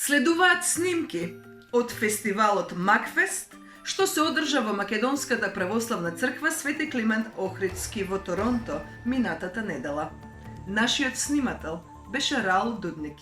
Следуваат снимки од фестивалот Макфест, што се одржа во Македонската православна црква Свети Климент Охридски во Торонто минатата недела. Нашиот снимател беше Раул Дудник.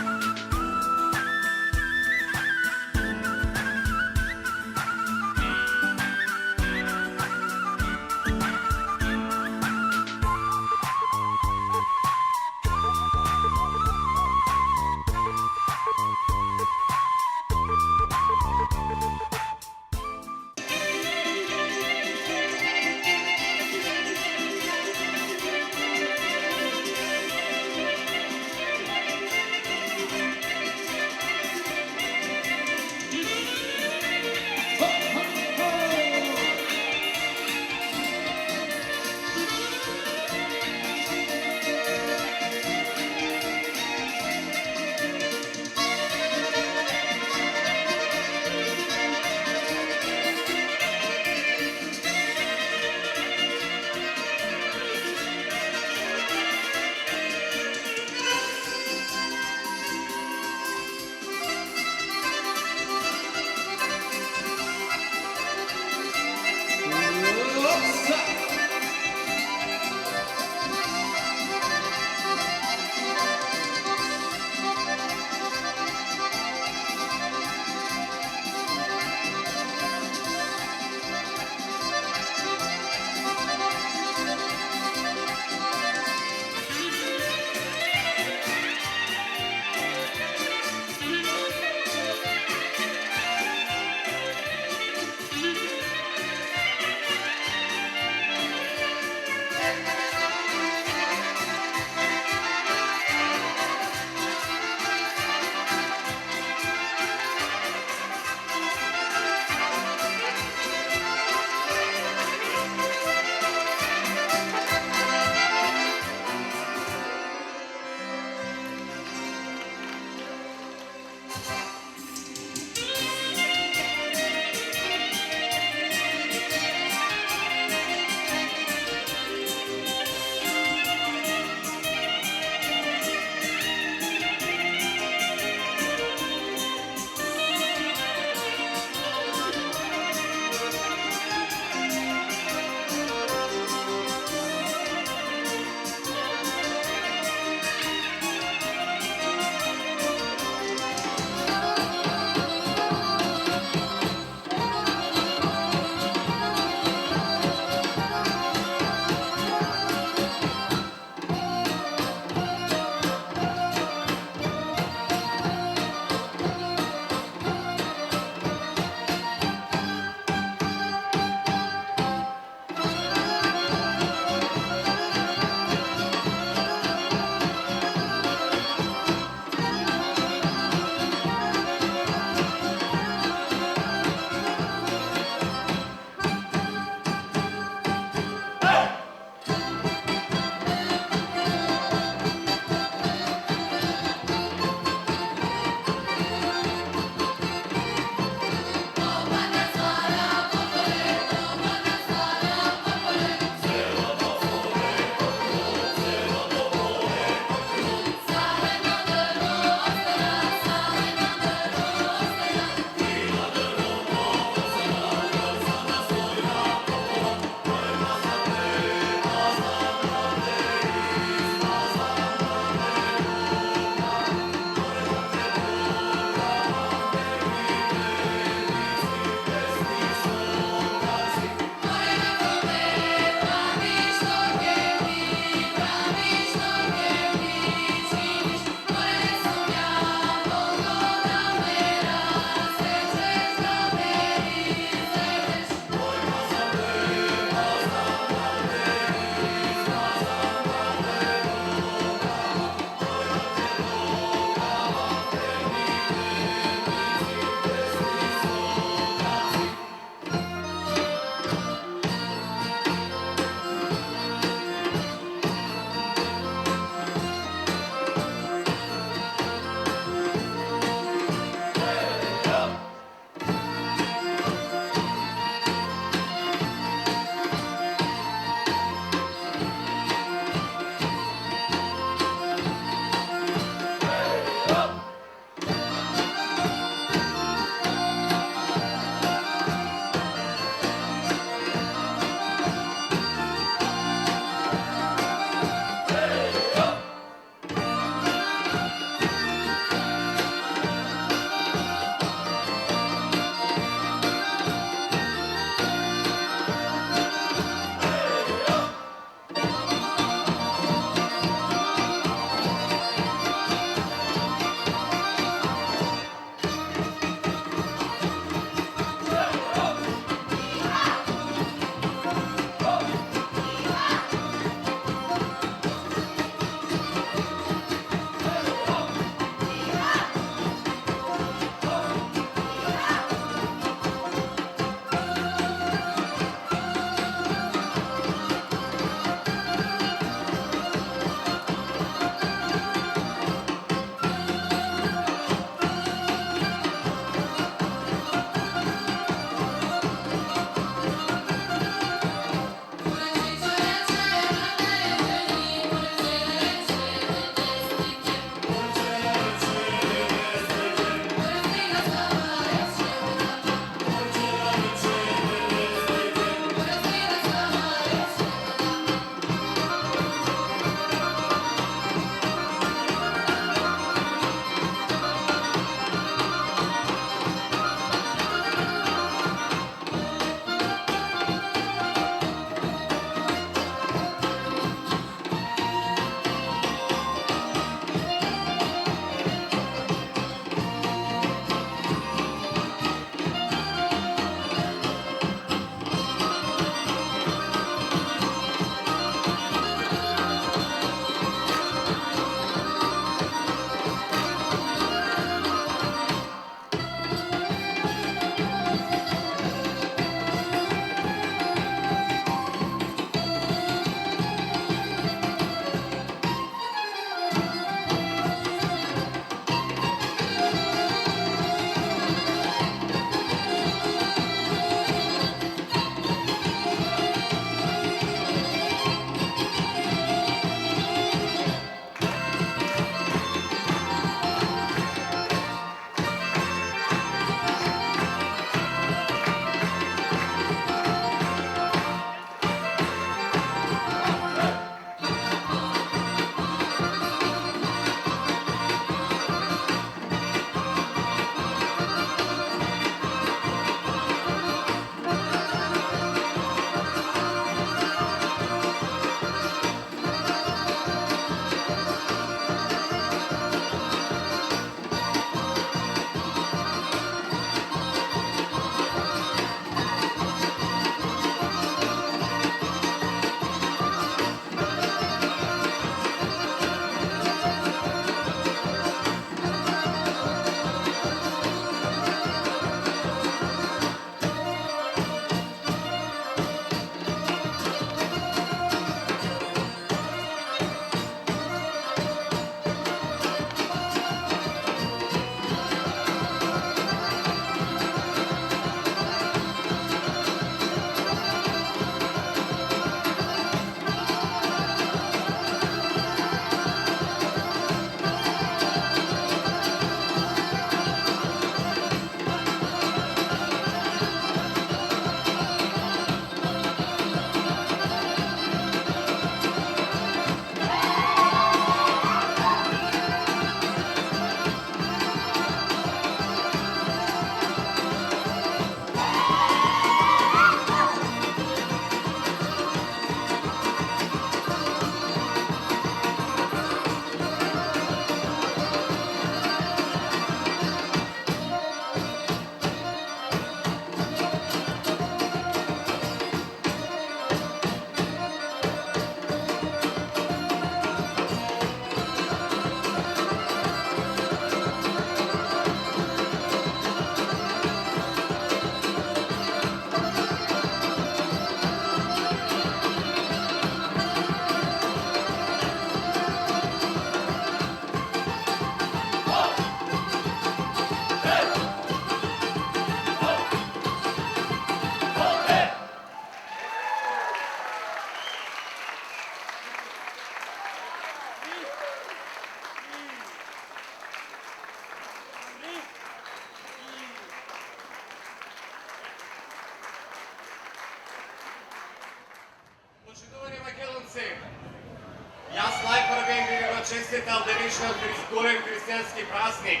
čestital денешниот голем христијански празник.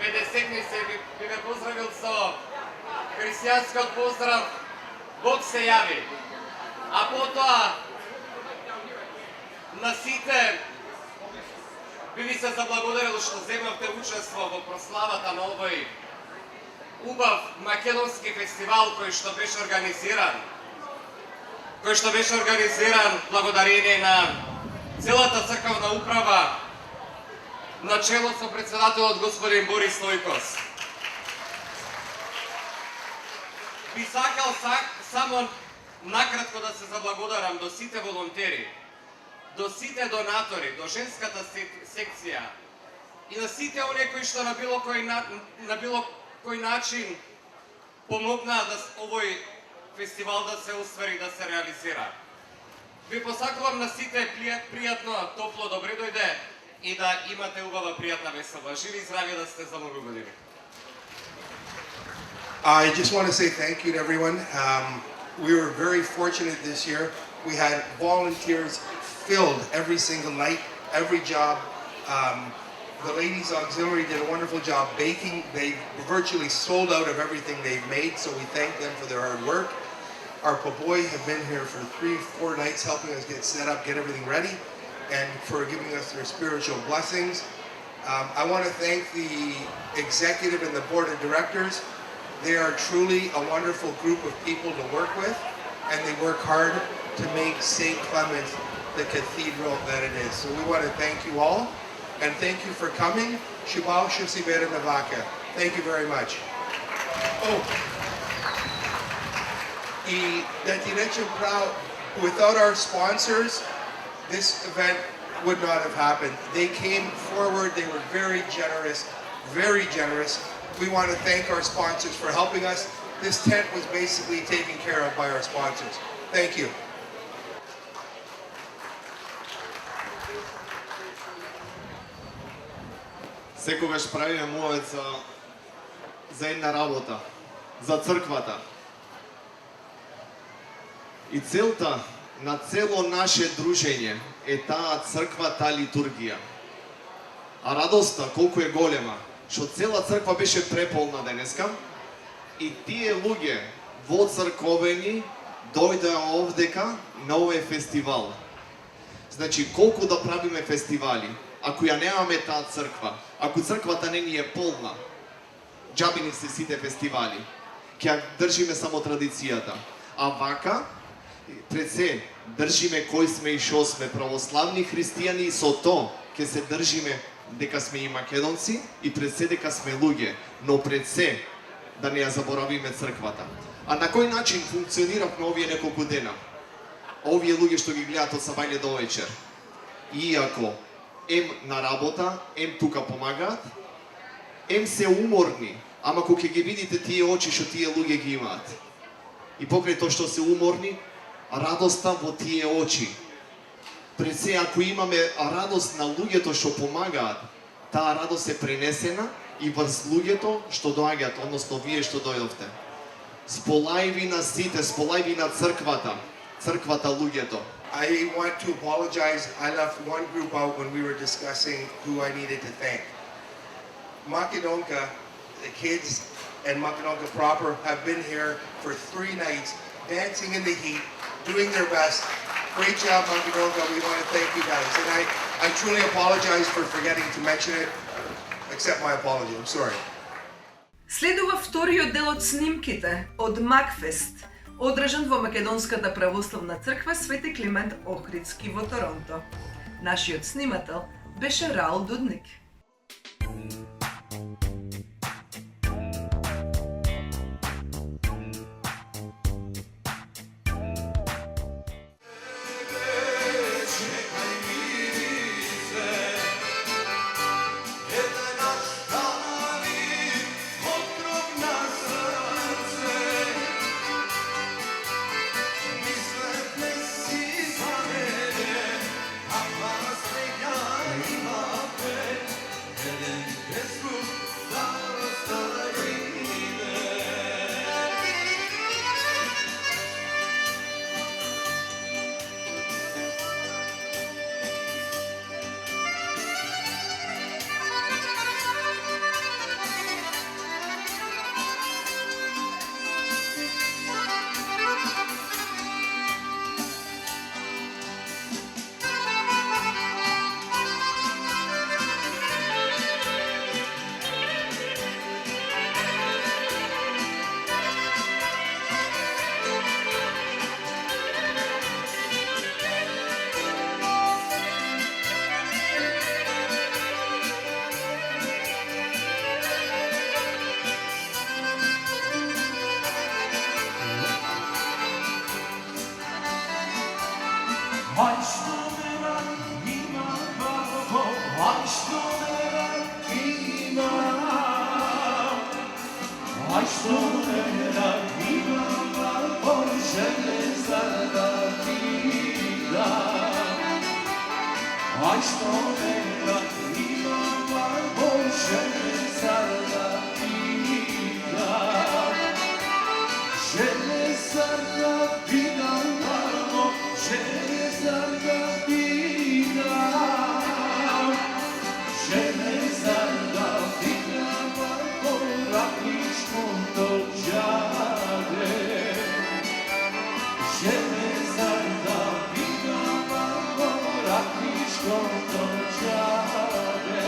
50-ни се би ме поздравил со христијанскиот поздрав Бог се јави. А потоа на сите би ви се заблагодарил што земавте учество во прославата на овој убав македонски фестивал кој што беше организиран благодарение на целата црковна управа на чело со председателот господин Борис Стојкос. Би сакал само накратко да се заблагодарам до сите волонтери, до сите донатори, до женската секција и на сите оние кои што на било кој начин помогнаа да овој фестивал да се оствари, да се реализира. Ви посакувам на сите пријатно, топло добре дојде и да имате убава пријатна весела. Живи и здрави да сте за многу години. I just want to say thank you to everyone. We were very fortunate this year. We had volunteers filled every single night, every job. The ladies auxiliary did a wonderful job baking. They virtually sold out of everything they've made, so we thank them for their hard work. Our Poboy have been here for 3-4 nights helping us get set up, get everything ready, and for giving us their spiritual blessings. I want to thank the executive and the board of directors. They are truly a wonderful group of people to work with, and they work hard to make St. Clement the cathedral that it is. So we want to thank you all, and thank you for coming. Shubao Shusibera Navaka. Thank you very much. Oh, without our sponsors, this event would not have happened. They came forward, they were very generous, very generous. We want to thank our sponsors for helping us. This tent was basically taken care of by our sponsors. Thank you. Секогаш правиме мовет за една работа, за црквата. И целта на цело наше дружење е таа црква, таа литургија. А радоста колку е голема, што цела црква беше преполна денеска и тие луѓе воцрковени дојдоа овдека на овој фестивал. Значи, колку да правиме фестивали, ако ја немаме таа црква, ако црквата не ни е полна, џаби ни се сите фестивали, ќе држиме само традицијата. А вака, пред се, држиме кои сме и шо сме, православни христијани, и со то ќе се држиме дека сме и македонци и пред се дека сме луѓе, но пред се да не ја заборавиме црквата. А на кој начин функциониравме овие неколку дена? Овие луѓе што ги гледаат од сабајле до вечер, иако ем на работа, ем тука помагаат, ем се уморни, ама кога ќе ги видите тие очи што тие луѓе ги имаат, и покрај тоа што се уморни, радоста во тие очи. Пред се, ако имаме радост на луѓето што помагаат, таа радост е пренесена и врз луѓето што доаѓаат, односно вие што дојдовте. Сполајви на сите, сполајви на црквата, црквата луѓето. I want to apologize. I left one group out when we were discussing who I needed to thank. Makedonka, the kids, and Makedonka proper have been here for 3 nights, dancing in the heat, doing their best. Great job, Makedonka. We want to thank you guys. And I truly apologize for forgetting to mention it. Accept my apology. I'm sorry. Следува вториот дел од снимките од Макфест, одржан во Македонската православна црква Свети Климент Охридски во Торонто. Нашиот снимател беше Раул Дудник. a što neka ima par Bože, zar da pitam? Žene zar da pitam, mamo, žene zar da pitam? Žene zar da pitam, mamo, ratničkom to džade? Žene zar da pitam, mamo, ratničkom to džade?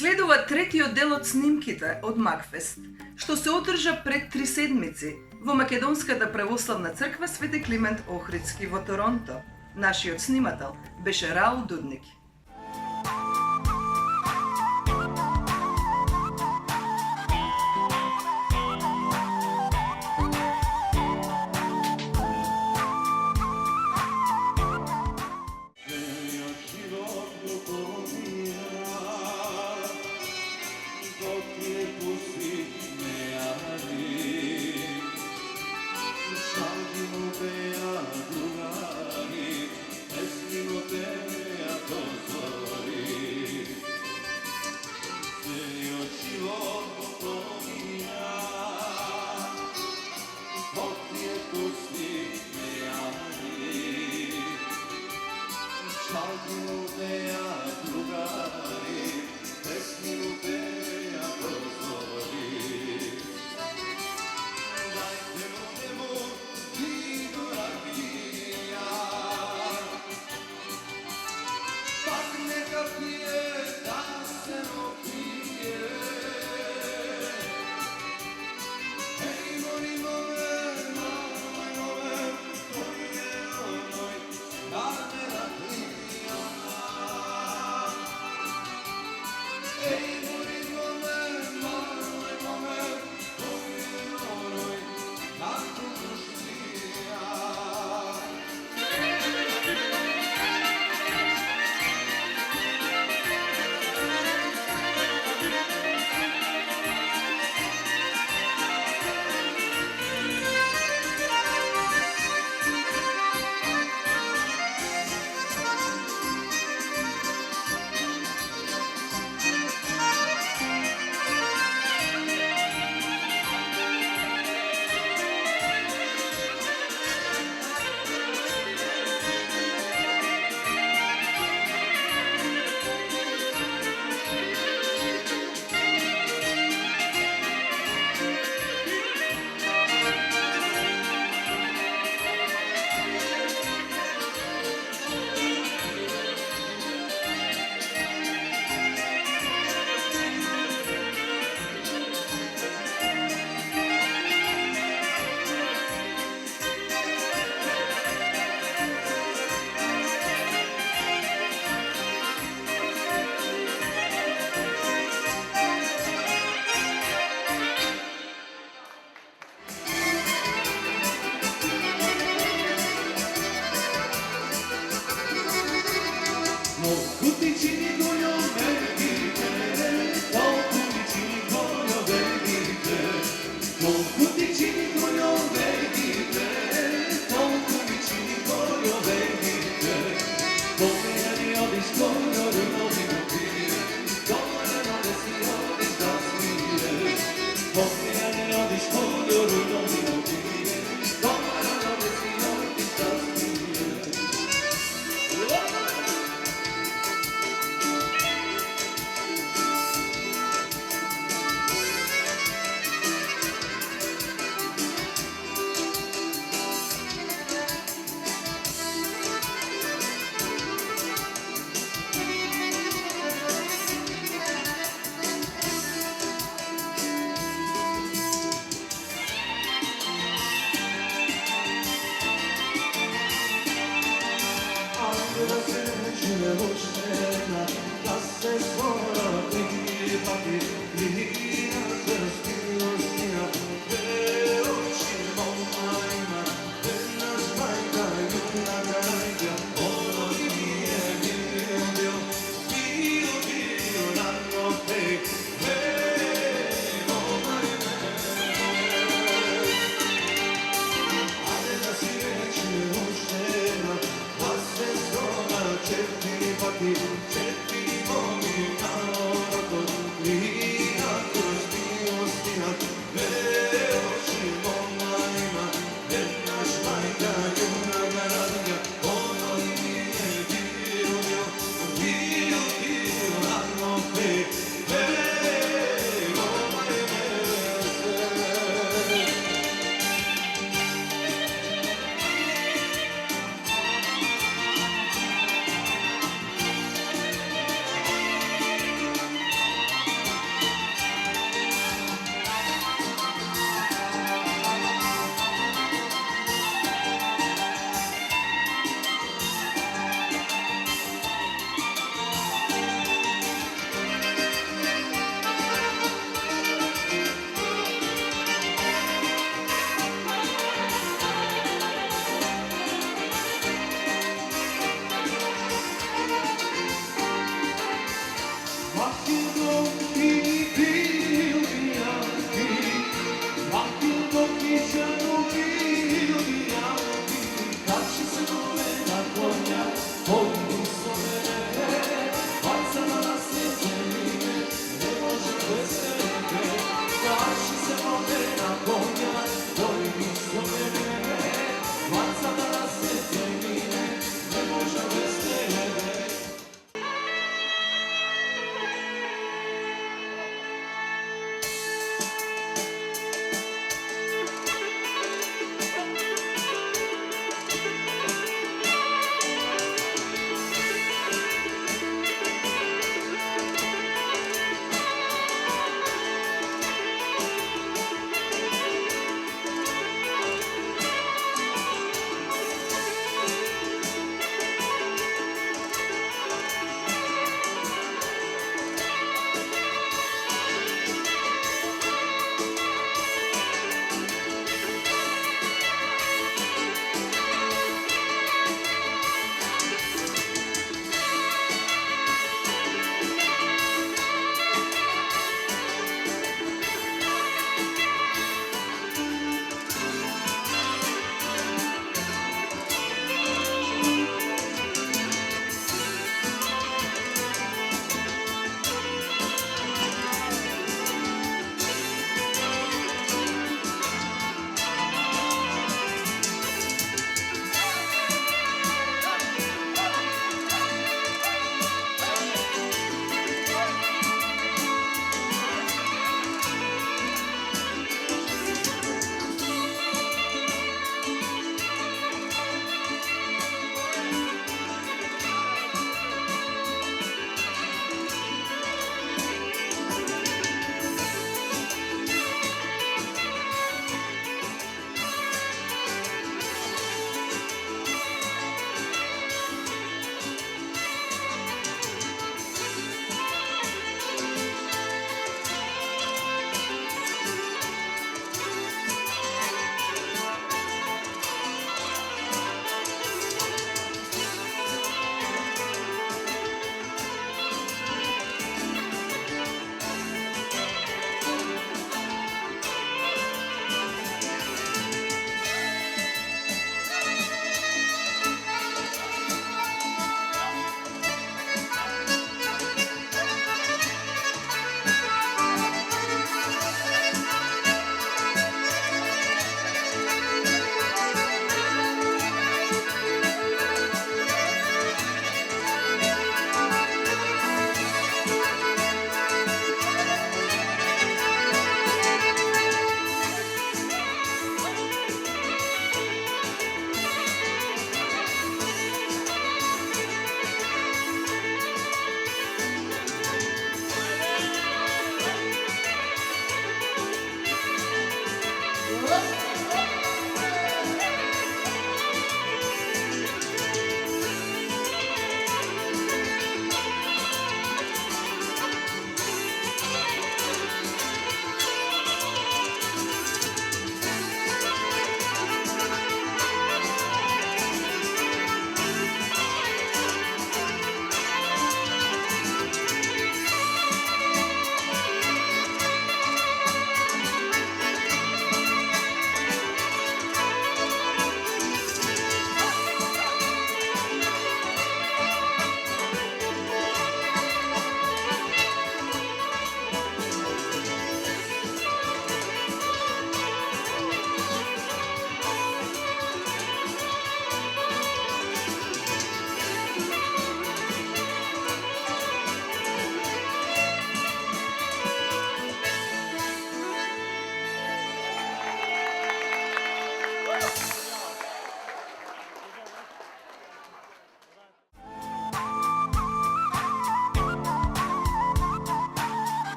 Следува третиот дел од снимките од Макфест, што се одржа пред 3 седмици во Македонската православна црква Свети Климент Охридски во Торонто. Нашиот снимател беше Раул Дудник. Hoş da se